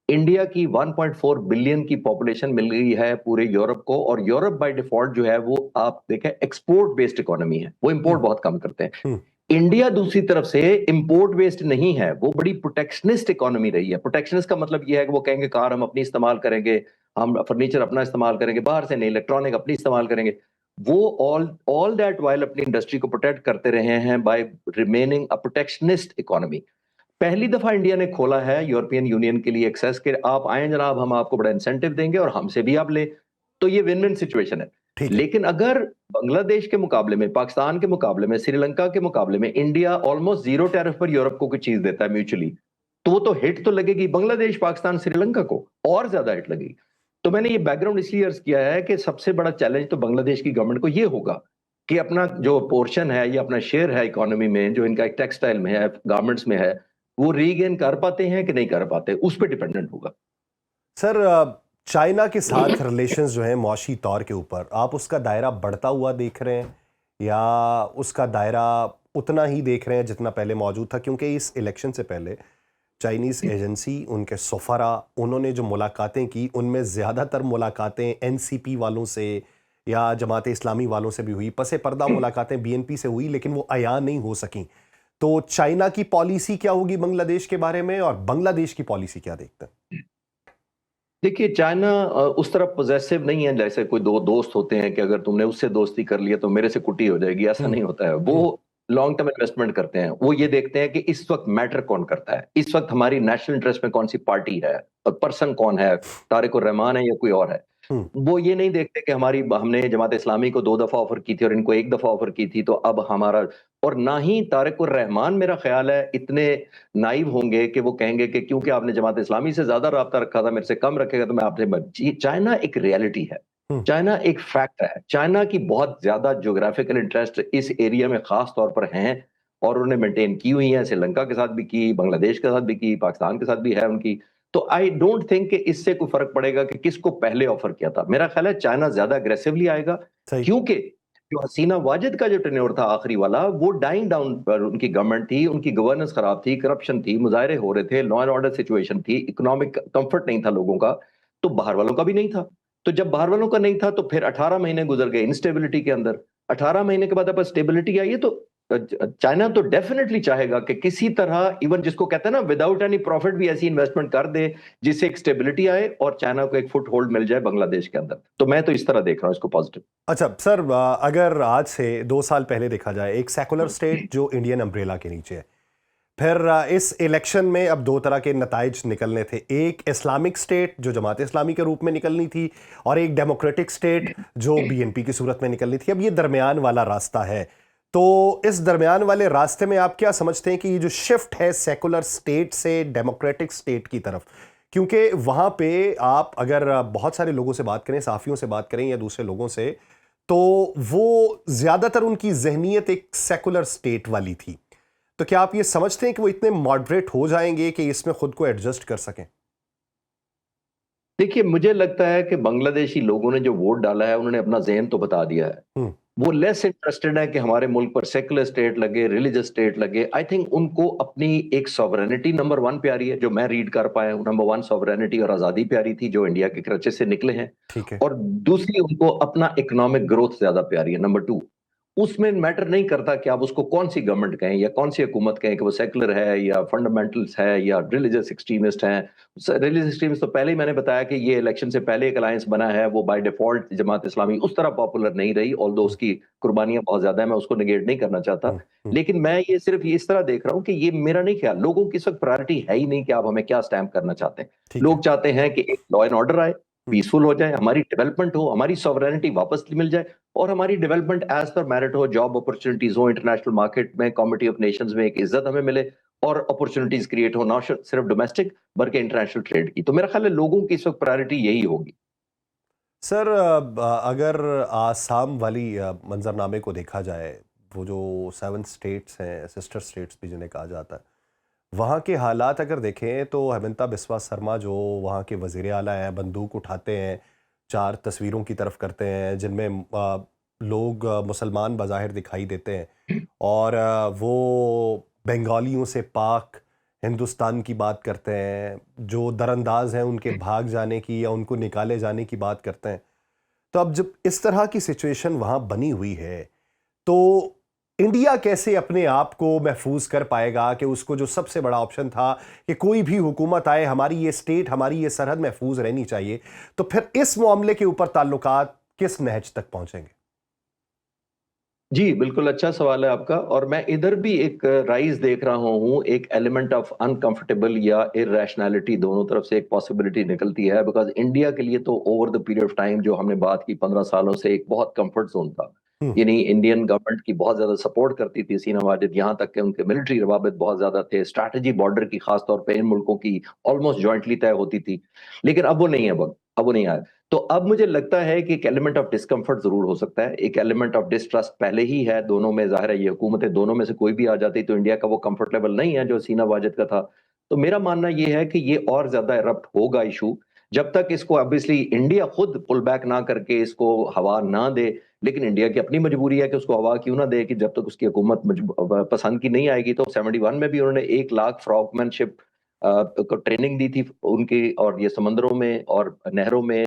इंडिया की 1.4 बिलियन की पॉपुलेशन मिल गई है पूरे यूरोप को, और यूरोप बाय डिफॉल्ट जो है वो आप देखें एक्सपोर्ट बेस्ड इकोनॉमी है, वो हम्म, इंपोर्ट बहुत कम करते हैं। हम्म, इंडिया दूसरी तरफ से इंपोर्ट बेस्ड नहीं है, वो बड़ी प्रोटेक्शनिस्ट इकोनॉमी रही है। प्रोटेक्शनिस्ट का मतलब ये है कि वो कहेंगे कार हम अपनी इस्तेमाल करेंगे, हम फर्नीचर अपना इस्तेमाल करेंगे, बाहर से नहीं, इलेक्ट्रॉनिक अपनी इस्तेमाल करेंगे। वो ऑल ऑल दैट वाइल अपनी इंडस्ट्री को प्रोटेक्ट करते रहे हैं बाय रिमेनिंग अ प्रोटेक्शनिस्ट इकोनॉमी। पहली दफा इंडिया ने खोला है यूरोपियन यूनियन के लिए एक्सेस के, आप आए जनाब, हम आपको बड़ा इंसेंटिव देंगे और हमसे भी आप ले। तो ये विन विन सिचुएशन है। ठीक है। लेकिन अगर बांग्लादेश के मुकाबले में, पाकिस्तान के मुकाबले में, श्रीलंका के मुकाबले में इंडिया ऑलमोस्ट जीरो टैरिफ पर यूरोप को कुछ चीज देता है म्यूचुअली, तो वो तो हिट तो लगेगी बांग्लादेश, पाकिस्तान, श्रीलंका को और ज्यादा हिट लगेगी। तो मैंने ये बैकग्राउंड इसलिए अर्ज किया है कि सबसे बड़ा चैलेंज तो बांग्लादेश की गवर्नमेंट को ये होगा कि अपना जो पोर्शन है या अपना शेयर है इकोनॉमी में, जो इनका टेक्सटाइल में है, गारमेंट्स में है, वो रीगेन कर पाते हैं कि नहीं कर पाते, उस पर डिपेंडेंट होगा। सर, चाइना के साथ रिलेशंस जो है मौशी तौर के ऊपर, आप उसका दायरा बढ़ता हुआ देख रहे हैं या उसका दायरा उतना ही देख रहे हैं जितना पहले मौजूद था? क्योंकि इस इलेक्शन से पहले चाइनीज एजेंसी, उनके सफरा, उन्होंने जो मुलाकातें की उनमें ज़्यादातर मुलाकातें एनसीपी वालों से या जमात इस्लामी वालों से भी हुई। पसे पर्दा मुलाकातें बीएनपी से हुई लेकिन वो अया नहीं हो सकी। तो चाइना की पॉलिसी क्या होगी बांग्लादेश के बारे में, और बांग्लादेश की पॉलिसी क्या देखते हैं? देखिए, चाइना उस तरह पॉजेसिव नहीं है जैसे कोई दो दोस्त होते हैं कि अगर तुमने उससे दोस्ती कर लिया तो मेरे से कुटी हो जाएगी, ऐसा हम्म। नहीं होता है। वो हम्म। लॉन्ग टर्म इन्वेस्टमेंट करते हैं। वो ये देखते हैं कि इस वक्त मैटर कौन करता है, इस वक्त हमारी नेशनल इंटरेस्ट में कौन सी पार्टी है और पर्सन कौन है, तारिक उर रहमान है या कोई और है। हम्म। वो ये नहीं देखते कि हमने जमात इस्लामी को 2 दफा ऑफर की थी और इनको 1 दफा ऑफर की थी, तो अब हमारा। और ना ही तारिक उर रहमान, मेरा ख्याल है, इतने नाइव होंगे कि वो कहेंगे कि क्योंकि आपने जमात इस्लामी से ज्यादा राब्ता रखा था, मेरे से कम रखेगा तो मैं आपसे चाइना एक रियलिटी है, हम्म। चाइना एक फैक्ट है। चाइना की बहुत ज्यादा ज्योग्राफिकल इंटरेस्ट इस एरिया में खास तौर पर हैं और उन्होंने मेंटेन की हुई है। श्रीलंका के साथ भी की, बांग्लादेश के साथ भी की, पाकिस्तान के साथ भी है उनकी। तो आई डोंट थिंक कि इससे कोई फर्क पड़ेगा कि किसको पहले ऑफर किया था। मेरा ख्याल है चाइना ज्यादा अग्रेसिवली आएगा, सही। क्योंकि जो हसीना वाजिद का जो टेन्योर था आखिरी वाला, वो डाइंग डाउन पर उनकी गवर्नमेंट थी, उनकी गवर्नेंस खराब थी, करप्शन थी, मुजाहरे हो रहे थे, लॉ एंड ऑर्डर सिचुएशन थी, इकोनॉमिक कंफर्ट नहीं था लोगों का, तो बाहर वालों का भी नहीं था। तो जब बाहर वालों का नहीं था तो फिर 18 महीने गुजर गए इंस्टेबिलिटी के अंदर। 18 महीने के बाद अब स्टेबिलिटी आई है, तो चाइना तो डेफिनेटली चाहेगा कि किसी तरह, इवन जिसको कहते हैं ना, विदाउट एनी प्रॉफिट भी ऐसी इन्वेस्टमेंट कर दे जिससे एक स्टेबिलिटी आए और चाइना को एक फुट होल्ड मिल जाए बांग्लादेश के अंदर। तो मैं तो इस तरह देख रहा हूं इसको पॉजिटिव। अच्छा सर, अगर आज से 2 साल पहले देखा जाए, एक सेकुलर स्टेट जो इंडियन अम्ब्रेला के नीचे है, फिर इस इलेक्शन में अब दो तरह के नताइज निकलने थे। एक इस्लामिक स्टेट जो जमात इस्लामी के रूप में निकलनी थी, और एक डेमोक्रेटिक स्टेट जो बीएनपी की सूरत में निकलनी थी। अब ये दरमियान वाला रास्ता है, तो इस दरमियान वाले रास्ते में आप क्या समझते हैं कि ये जो शिफ्ट है सेकुलर स्टेट से डेमोक्रेटिक स्टेट की तरफ, क्योंकि वहां पे आप अगर बहुत सारे लोगों से बात करें, साफियों से बात करें या दूसरे लोगों से, तो वो ज्यादातर उनकी जहनीत एक सेकुलर स्टेट वाली थी। तो क्या आप ये समझते हैं कि वो इतने मॉडरेट हो जाएंगे कि इसमें खुद को एडजस्ट कर सकें? देखिए, मुझे लगता है कि बांग्लादेशी लोगों ने जो वोट डाला है, उन्होंने अपना ज़हन तो बता दिया है। हम्म। वो लेस इंटरेस्टेड है कि हमारे मुल्क पर सेकुलर स्टेट लगे, रिलीजियस स्टेट लगे। आई थिंक उनको अपनी एक सॉवरेनिटी नंबर 1 प्यारी है, जो मैं रीड कर पाया हूँ। नंबर 1 सॉवरेनिटी और आज़ादी प्यारी थी, जो इंडिया के क्रचेस से निकले हैं। ठीक है। और दूसरी, उनको अपना इकोनॉमिक ग्रोथ ज़्यादा प्यारी है, नंबर 2। उसमें मैटर नहीं करता कि आप उसको कौन सी गवर्नमेंट कहें या कौन सी हुकूमत कहें, कि वो सेकुलर है या फंडामेंटल्स है या रिलीजियस एक्सट्रीमिस्ट हैं। रिलीजियस एक्सट्रीमिस्ट तो पहले ही मैंने बताया कि ये इलेक्शन से पहले एक अलायंस बना है, वो बाय डिफॉल्ट जमात इस्लामी उस तरह पॉपुलर नहीं रही, ऑल्दो हम्म। उसकी कुर्बानियां बहुत ज्यादा है, मैं उसको निगेट नहीं करना चाहता। हम्म। हम्म। लेकिन मैं ये सिर्फ इस तरह देख रहा हूँ कि ये मेरा नहीं ख्याल, लोगों की इस वक्त प्रायोरिटी है ही नहीं कि आप हमें क्या स्टैम्प करना चाहते हैं। ठीक है। लोग चाहते हैं कि एक लॉ एंड ऑर्डर आए, हम्म। पीसफुल हो जाए, हमारी डेवलपमेंट हो, हमारी सॉवरेनिटी वापस मिल जाए, और हमारी डेवलपमेंट एज पर मेरिट हो, जॉब अपॉर्चुनिटीज हो, इंटरनेशनल मार्केट में, कॉमिटी ऑफ नेशंस में एक इज्जत हमें मिले, और अपॉर्चुनिटीज क्रिएट हो, ना सिर्फ डोमेस्टिक बल्कि इंटरनेशनल ट्रेड की। तो मेरा ख्याल है लोगों की इस वक्त प्रायोरिटी यही होगी। सर, अगर आसाम वाली मंजरनामे को देखा जाए, वो जो 7 स्टेट्स हैं, सिस्टर स्टेट्स भी जिन्हें कहा जाता है, वहाँ के हालात अगर देखें तो हेमंता बिस्वा शर्मा जो वहाँ के वज़ीर आला हैं, बंदूक उठाते हैं, 4 तस्वीरों की तरफ करते हैं जिनमें लोग मुसलमान बज़ाहिर दिखाई देते हैं, और वो बंगालियों से पाक हिंदुस्तान की बात करते हैं, जो दरअंदाज हैं उनके भाग जाने की या उनको निकाले जाने की बात करते हैं। तो अब जब इस तरह की सिचुएशन वहाँ बनी हुई है, तो इंडिया कैसे अपने आप को महफूज कर पाएगा कि उसको जो सबसे बड़ा ऑप्शन था कि कोई भी हुकूमत आए, हमारी ये स्टेट, हमारी ये सरहद महफूज रहनी चाहिए, तो फिर इस मामले के ऊपर ताल्लुकात किस नहज तक पहुंचेंगे? जी, बिल्कुल अच्छा सवाल है आपका, और मैं इधर भी एक राइज देख रहा हूँ, एक एलिमेंट ऑफ अनकंफर्टेबल या इरैशनैलिटी, दोनों तरफ से एक पॉसिबिलिटी निकलती है। बिकॉज़ इंडिया के लिए तो over the period of time, जो हमने बात की 15 सालों से, एक बहुत कंफर्ट ज़ोन था। यानी इंडियन गवर्नमेंट की बहुत ज्यादा सपोर्ट करती थी सीना वाजिद, यहाँ तक कि उनके मिलिट्री रवाबित बहुत ज्यादा थे, स्ट्रैटेजी बॉर्डर की खास तौर पे इन मुल्कों की ऑलमोस्ट जॉइंटली तय होती थी। लेकिन अब वो नहीं है, अब वो नहीं आया। तो अब मुझे लगता है कि एक एलिमेंट ऑफ डिस्कम्फर्ट जरूर हो सकता है, एक एलिमेंट ऑफ डिस्ट्रस्ट पहले ही है दोनों में। जाहिर है ये हुकूमतें दोनों में से कोई भी आ जाती तो इंडिया का वो कंफर्ट लेवल नहीं है जो सीना वाजिद का था। तो मेरा मानना ये है कि ये और ज्यादा इरप्ट होगा इशू, जब तक इसको ऑब्वियसली इंडिया खुद पुल बैक ना करके इसको हवा ना दे। लेकिन इंडिया की अपनी मजबूरी है कि उसको हवा क्यों ना दे, कि जब तक उसकी हुकूमत पसंद की नहीं आएगी। तो 71 में भी उन्होंने 1 लाख फ्रॉगमैनशिप को ट्रेनिंग दी थी उनकी, और ये समंदरों में और नहरों में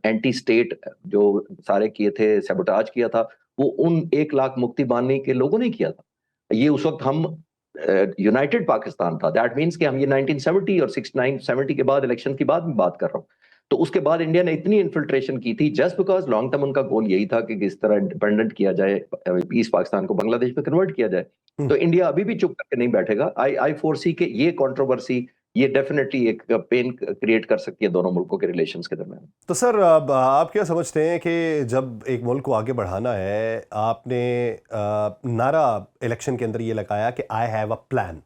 एंटी स्टेट जो सारे किए थे, सैबोटाज किया था, वो उन 1 लाख मुक्ति बानी के लोगों ने किया था। ये उस वक्त हम यूनाइटेड पाकिस्तान था। दैट मीन्स कि हम ये 1970 और 69 70 के बाद इलेक्शन की बाद में बात कर रहा हूँ। तो उसके बाद इंडिया ने इतनी इन्फिल्ट्रेशन की थी जस्ट बिकॉज लॉन्ग टर्म उनका गोल यही था कि किस तरह इंडिपेंडेंट किया जाए, ईस्ट पाकिस्तान को बांग्लादेश में कन्वर्ट किया जाए। तो इंडिया अभी भी चुप करके नहीं बैठेगा। आई आई फोरसी के ये कंट्रोवर्सी ये डेफिनेटली एक पेन क्रिएट कर सकती है दोनों मुल्कों के रिलेशंस के दरमियान। तो सर अब आप क्या समझते हैं कि जब एक मुल्क को आगे बढ़ाना है, आपने नारा इलेक्शन के अंदर ये लगाया कि आई हैव अ प्लान।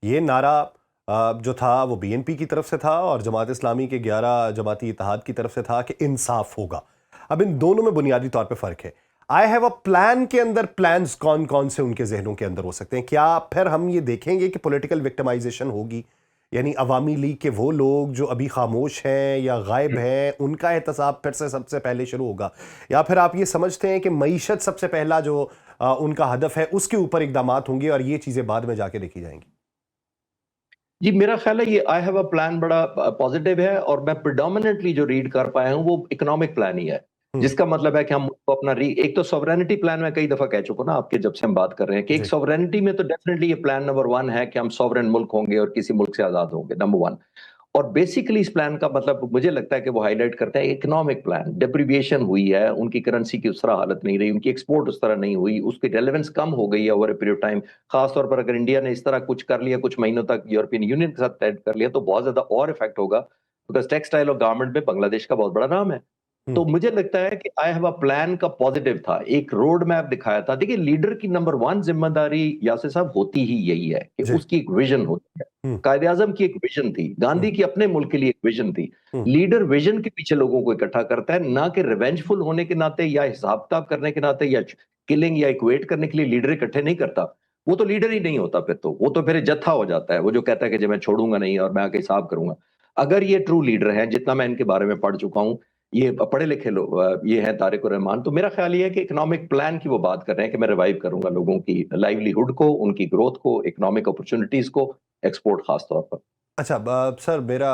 ये नारा जो था वो बीएनपी की तरफ से था और जमात इस्लामी के 11 जमाती इत्तेहाद की तरफ से था कि इंसाफ होगा। अब इन दोनों में बुनियादी तौर पे फ़र्क है। आई हैव अ प्लान के अंदर प्लान्स कौन कौन से उनके जहनों के अंदर हो सकते हैं? क्या फिर हम ये देखेंगे कि पॉलिटिकल विक्टिमाइजेशन होगी, यानी अवामी लीग के वो लोग जो अभी खामोश हैं या गायब हैं, उनका एहतसाब फिर से सबसे पहले शुरू होगा? या फिर आप ये समझते हैं कि मईशत सबसे पहला जो उनका हदफ है उसके ऊपर इकदामात होंगे और ये चीज़ें बाद में जाके देखी जाएंगी? जी, मेरा ख्याल है ये आई हैव अ प्लान बड़ा पॉजिटिव है, और मैं प्रिडोमिनेंटली जो रीड कर पाया हूँ वो इकोनॉमिक प्लान ही है। हम्म। जिसका मतलब है कि हम उसको अपना एक तो सॉवरेनिटी प्लान मैं कई दफा कह चुका हूं ना आपके, जब से हम बात कर रहे हैं कि एक जी। सॉवरेनिटी में तो डेफिनेटली ये प्लान नंबर 1 है कि हम सॉवरेन मुल्क होंगे और किसी मुल्क से आजाद होंगे, नंबर 1। और बेसिकली इस प्लान का मतलब मुझे लगता है कि वो हाईलाइट करता है इकोनॉमिक प्लान। डिप्रीविएशन हुई है, उनकी करेंसी की उस तरह हालत नहीं रही, उनकी एक्सपोर्ट उस तरह नहीं हुई, उसकी रेलेवेंस कम हो गई है over a period of time. खासतौर पर अगर इंडिया ने इस तरह कुछ कर लिया कुछ महीनों तक, यूरोपियन यूनियन के साथ तय कर लिया, तो बहुत ज्यादा और इफेक्ट होगा, बिकॉज टेक्सटाइल और गारमेंट में बांग्लादेश का बहुत बड़ा नाम है। तो हम्म। मुझे लगता है कि आई हैव अ प्लान का पॉजिटिव था, एक रोड मैप दिखाया था। देखिए, लीडर की नंबर 1 जिम्मेदारी यासिर साहब होती ही यही है कि जी। उसकी एक विजन होती है। हम्म। कायदे आजम की एक विजन थी, हम्म। गांधी की अपने मुल्क के लिए एक विजन थी। हम्म। लीडर विजन के पीछे लोगों को इकट्ठा करता है, ना कि रिवेंजफुल होने के नाते या हिसाब किताब करने के नाते या किलिंग या इक्वेट करने के लिए लीडर इकट्ठे नहीं करता। वो तो लीडर ही नहीं होता, फिर तो वो तो फिर जत्था हो जाता है, वो जो कहता है कि जो मैं छोड़ूंगा नहीं और मैं आके हिसाब करूंगा। अगर ये ट्रू लीडर हैं, जितना मैं इनके बारे में पढ़ चुका हूँ, ये पढ़े लिखे लोग, ये हैं तारिक रहमान, तो मेरा ख्याल ये है कि इकोनॉमिक प्लान की वो बात कर रहे हैं कि मैं रिवाइव करूंगा लोगों की लाइवलीहुड को, उनकी ग्रोथ को, इकोनॉमिक अपॉर्चुनिटीज को, एक्सपोर्ट खास तौर पर। अच्छा, सर मेरा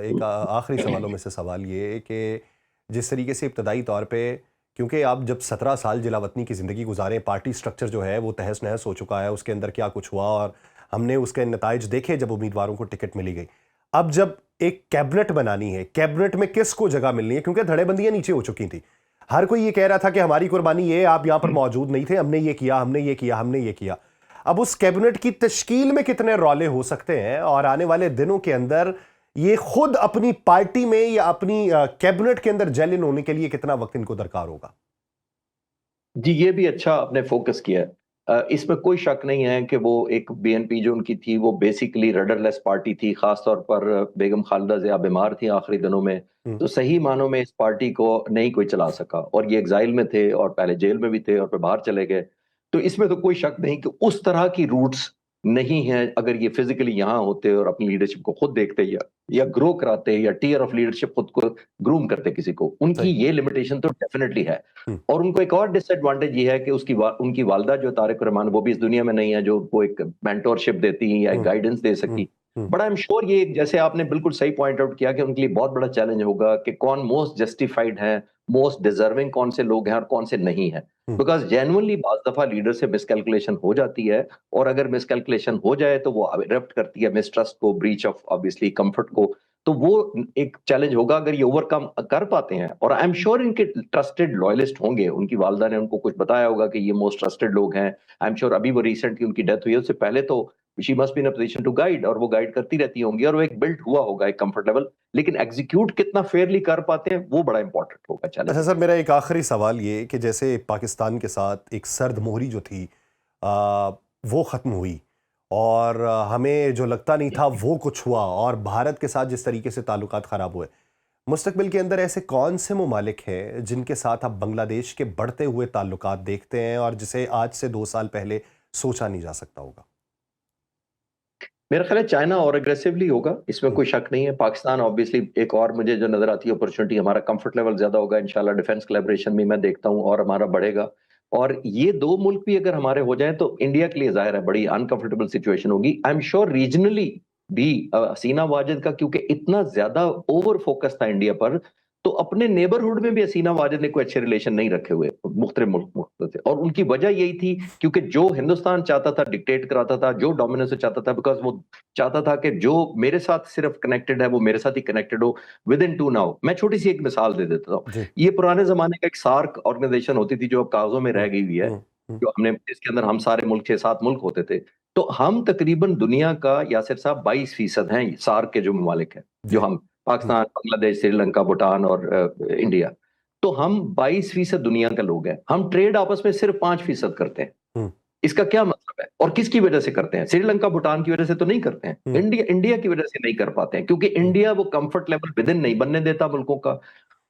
एक आखिरी सवालों में से सवाल ये है कि जिस तरीके से इब्तदाई तौर पे, क्योंकि आप जब 17 साल जिला वतनी की ज़िंदगी गुजारें, पार्टी स्ट्रक्चर जो है वो तहस नहस हो चुका है, उसके अंदर क्या कुछ हुआ और हमने उसके नताइज देखे जब उम्मीदवारों को टिकट मिली गई। अब जब एक कैबिनेट बनानी है, कैबिनेट में किसको जगह मिलनी है? क्योंकि धड़ेबंदियां नीचे हो चुकी थी, हर कोई ये कह रहा था कि हमारी कुर्बानी ये, आप यहां पर मौजूद नहीं थे, हमने ये किया, हमने ये किया, हमने ये किया। अब उस कैबिनेट की तश्कील में कितने रौले हो सकते हैं और आने वाले दिनों के अंदर ये खुद अपनी पार्टी में या अपनी कैबिनेट के अंदर जेल इन होने के लिए कितना वक्त इनको दरकार होगा? जी, ये भी अच्छा आपने फोकस किया है। इसमें कोई शक नहीं है कि वो एक बीएनपी जो उनकी थी वो बेसिकली रडरलेस पार्टी थी। खास तौर पर बेगम खालिदा ज़िया बीमार थी आखिरी दिनों में, हम्म। तो सही मानों में इस पार्टी को नहीं कोई चला सका, और ये एग्जाइल में थे और पहले जेल में भी थे और फिर बाहर चले गए। तो इसमें तो कोई शक नहीं कि उस तरह की रूट्स नहीं है। अगर ये फिजिकली यहाँ होते और अपनी लीडरशिप को खुद देखते या ग्रो कराते या टीयर ऑफ लीडरशिप खुद को ग्रूम करते किसी को, उनकी सही। ये लिमिटेशन तो डेफिनेटली है। हम्म। और उनको एक और डिसएडवांटेज ये है कि उनकी वालदा जो तारिक रहमान, वो भी इस दुनिया में नहीं है जो उनको एक मेंटोरशिप देती या हम्म। गाइडेंस दे हम्म। सकी। हम्म। बट आई एम श्योर ये, जैसे आपने बिल्कुल सही पॉइंट आउट किया, कि उनके लिए बहुत बड़ा चैलेंज होगा कि कौन मोस्ट जस्टिफाइड है, मोस्ट डिजर्विंग कौन से लोग हैं और कौन से नहीं है। हम्म। बिकॉज जेन्युइनली बाज दफा लीडर से मिसकैलकुलेशन हो जाती है, और अगर मिसकैलकुलेशन हो जाए तो वो इरप्ट करती है मिसट्रस्ट को, ब्रीच ऑफ ऑब्वियसली कंफर्ट को। तो वो एक चैलेंज होगा अगर ये ओवरकम कर पाते हैं। और आई एम श्योर इनके ट्रस्टेड लॉयलिस्ट होंगे, उनकी वालदा ने उनको कुछ बताया होगा कि ये मोस्ट ट्रस्टेड लोग हैं। आई एम श्योर अभी वो रिसेंटली उनकी डेथ हुई है, उससे पहले तो she must be in a position to guide, और वो गाइड करती रहती होंगी, और वो एक बिल्ट हुआ होगा एक कंफर्ट लेवल, लेकिन एग्जीक्यूट कितना फेयरली कर पाते हैं वो बड़ा इंपॉर्टेंट होगा चैलेंज। अच्छा सर, मेरा एक आखिरी सवाल ये कि जैसे पाकिस्तान के साथ एक सर्द मोहरी जो थी आ, वो ख़त्म हुई और हमें जो लगता नहीं था वो कुछ हुआ, और भारत के साथ जिस तरीके से ताल्लुकात ख़राब हुए, मुस्तकबिल के अंदर ऐसे कौन से ममालिक हैं जिनके साथ आप बांग्लादेश के बढ़ते हुए ताल्लुकात देखते हैं और जिसे आज से 2 साल पहले सोचा नहीं जा सकता होगा? मेरा ख्याल है चाइना और अग्रेसिवली होगा, इसमें हम्म, कोई शक नहीं है। पाकिस्तान ऑब्वियसली एक और मुझे जो नजर आती है अपॉर्चुनिटी, हमारा कंफर्ट लेवल ज्यादा होगा इंशाल्लाह, डिफेंस कोलैबोरेशन भी मैं देखता हूँ और हमारा बढ़ेगा। और ये दो मुल्क भी अगर हमारे हो जाएं तो इंडिया के लिए जाहिर है बड़ी अनकंफर्टेबल सिचुएशन होगी। आई एम श्योर रीजनली भी हसीना वाजिद का क्योंकि इतना ज्यादा ओवर फोकस था इंडिया पर, तो अपने नेबरहुड में भी हसीना वाजिद ने कोई अच्छे रिलेशन नहीं रखे हुए मुख्तलिफ मुल्क से, और उनकी वजह यही थी क्योंकि जो हिंदुस्तान चाहता था डिक्टेट कराता था, जो डोमिनेंस चाहता था, बिकॉज वो चाहता था कि जो मेरे साथ सिर्फ कनेक्टेड है वो मेरे साथ ही कनेक्टेड हो विद इन टू नाउ। मैं छोटी सी एक मिसाल दे देता हूँ। जी। ये पुराने जमाने का एक सार्क ऑर्गेनाइजेशन होती थी जो अब कागजों में रह हम्म, गई हुई है, हम्म, हम्म, जो हमने जिसके अंदर हम सारे मुल्क 6-7 मुल्क होते थे। तो हम तकरीबन दुनिया का यासिर साहब 22% हैं सार्क के जो ममालिक हैं, जो जी। हम पाकिस्तान, बांग्लादेश, श्रीलंका, भूटान और इंडिया। तो हम 22% दुनिया के लोग हैं। हम ट्रेड आपस में सिर्फ 5% करते हैं। हम्म, इसका क्या मतलब है और किसकी वजह से करते हैं? श्रीलंका, भूटान की वजह से तो नहीं करते हैं। हम्म, इंडिया इंडिया की वजह से नहीं कर पाते हैं क्योंकि हम्म, इंडिया वो कंफर्ट लेवल विद इन नहीं बनने देता मुल्कों का।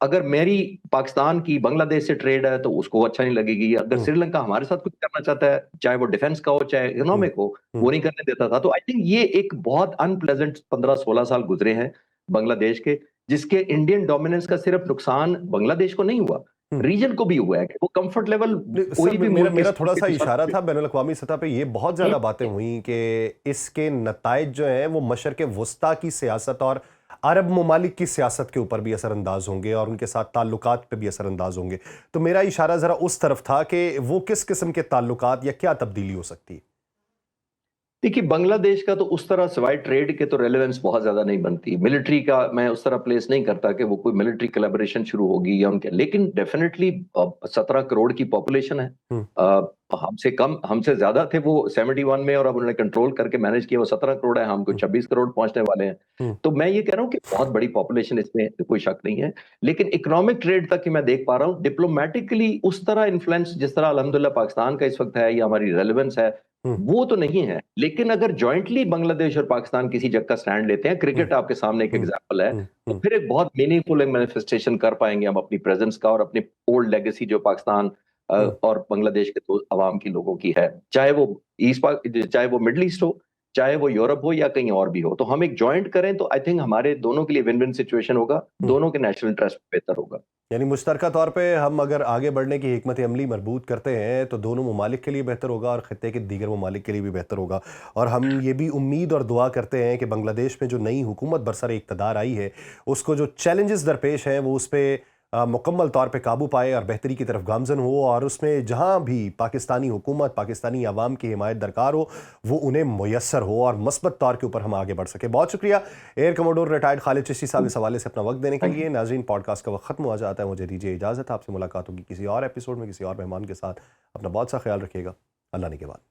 अगर मेरी पाकिस्तान की बांग्लादेश से ट्रेड है तो उसको अच्छा नहीं लगेगी। अगर हम्म, श्रीलंका हमारे साथ कुछ करना चाहता है, चाहे वो डिफेंस का हो चाहे हम्म, इकोनॉमिक हो, हम्म, वो नहीं करने देता था। तो आई थिंक ये एक बहुत अनप्लेजेंट 15-16 साल गुजरे हैं बांग्लादेश के, जिसके इंडियन डोमिनेंस का सिर्फ नुकसान बांग्लादेश को नहीं हुआ, हम्म। रीजन को भी हुआ है कि वो कंफर्ट लेवल नहीं, सर कोई भी मेरा मुल्क मेरा थोड़ा सा के इशारा था बैनुल अक़वामी सतह पे, ये बहुत ज़्यादा बातें हुई कि इसके नताइज जो हैं वो मशरक़ वस्ता की सियासत और अरब ममालिक की सियासत के ऊपर भी असरअंदाज होंगे और उनके साथ ताल्लुकात पे भी असरअंदाज होंगे। तो मेरा इशारा ज़रा उस तरफ था कि वो किस किस्म के ताल्लुकात या क्या तब्दीली हो सकती है। देखिए, बांग्लादेश का तो उस तरह सिवाय ट्रेड के तो रेलेवेंस बहुत ज्यादा नहीं बनती। मिलिट्री का मैं उस तरह प्लेस नहीं करता कि वो कोई मिलिट्री कोलैबोरेशन शुरू होगी या उनके, लेकिन डेफिनेटली 17 करोड़ की पॉपुलेशन है। हम्म, हमसे कम हमसे ज्यादा थे वो 71 में, और अब उन्होंने कंट्रोल करके मैनेज किया। वो 17 करोड़ है, हम कोई हम्म, 26 करोड़ पहुंचने वाले हैं। हम्म, तो मैं ये कह रहा हूँ कि बहुत बड़ी पॉपुलेशन, इसमें कोई शक नहीं है। लेकिन इकोनॉमिक ट्रेड तक ही मैं देख पा रहा हूँ। डिप्लोमेटिकली उस तरह इन्फ्लुएंस जिस तरह अल्हम्दुलिल्लाह पाकिस्तान का इस वक्त है या हमारी रेलेवेंस है, हम्म, वो तो नहीं है। लेकिन अगर जॉइंटली बांग्लादेश और पाकिस्तान किसी जगह का स्टैंड लेते हैं, हम्म, क्रिकेट आपके सामने एक हम्म, एग्जांपल है, हम्म, तो हम्म, फिर एक बहुत मीनिंगफुल एक मैनिफेस्टेशन कर पाएंगे हम अपनी प्रेजेंस का और अपनी ओल्ड लेगेसी जो पाकिस्तान हम्म। और बांग्लादेश के दो अवाम की लोगों की है, चाहे वो चाहे वो मिडल ईस्ट हो, चाहे वो यूरोप हो या कहीं और भी हो। तो हम एक ज्वाइंट करें तो आई थिंक हमारे दोनों के लिए विन विन सिचुएशन होगा, हम्म। दोनों के नेशनल इंटरेस्ट बेहतर होगा। यानी मुश्तरका तौर पे हम अगर आगे बढ़ने की हिकमत अमली मजबूत करते हैं तो दोनों ममालिक के लिए बेहतर होगा और ख़त्ते के दीगर ममालिक के लिए भी बेहतर होगा। और हम ये भी उम्मीद और दुआ करते हैं कि बांग्लादेश में जो नई हुकूमत बरसर इक़्तिदार आई है उसको जो चैलेंजेस दरपेश हैं वो उस पर मुकम्मल तौर पे काबू पाए और बेहतरी की तरफ गामजन हो, और उसमें जहाँ भी पाकिस्तानी हुकूमत, पाकिस्तानी अवाम की हिमायत दरकार हो वो उन्हें मुयस्सर हो और मस्बत तौर के ऊपर हम आगे बढ़ सके। बहुत शुक्रिया air commodore retired Khalid Chishti साहब इस हवाले से अपना वक्त देने के थैंक यू। लिए। नाज़रीन, पॉडकास्ट का वक्त खत्म हो जाता है, मुझे दीजिए इजाज़त। आपसे मुलाकात होगी किसी और एपिसोड में किसी और मेहमान के साथ। अपना बहुत सा ख्याल रखिएगा। अल्लाह ने के बाद।